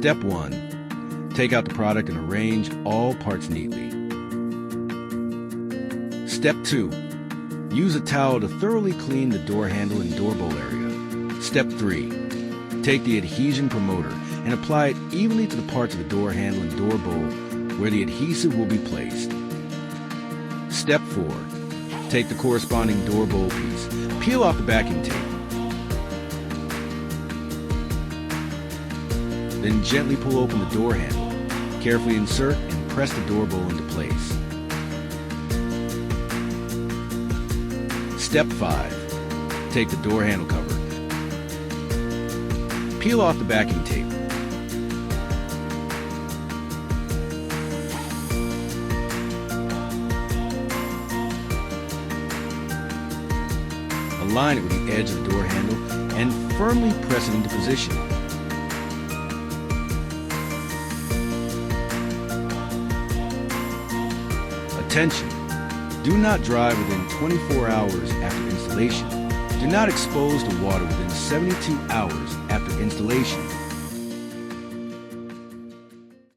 Step 1. Take out the product and arrange all parts neatly. Step 2. Use a towel to thoroughly clean the door handle and door bowl area. Step 3. Take the adhesion promoter and apply it evenly to the parts of the door handle and door bowl where the adhesive will be placed. Step 4. Take the corresponding door bowl piece, peel off the backing tape. Then gently pull open the door handle. Carefully insert and press the door bowl into place. Step 5. Take the door handle cover. Peel off the backing tape. Align it with the edge of the door handle and firmly press it into position. Attention! Do not drive within 24 hours after installation. Do not expose to water within 72 hours after installation.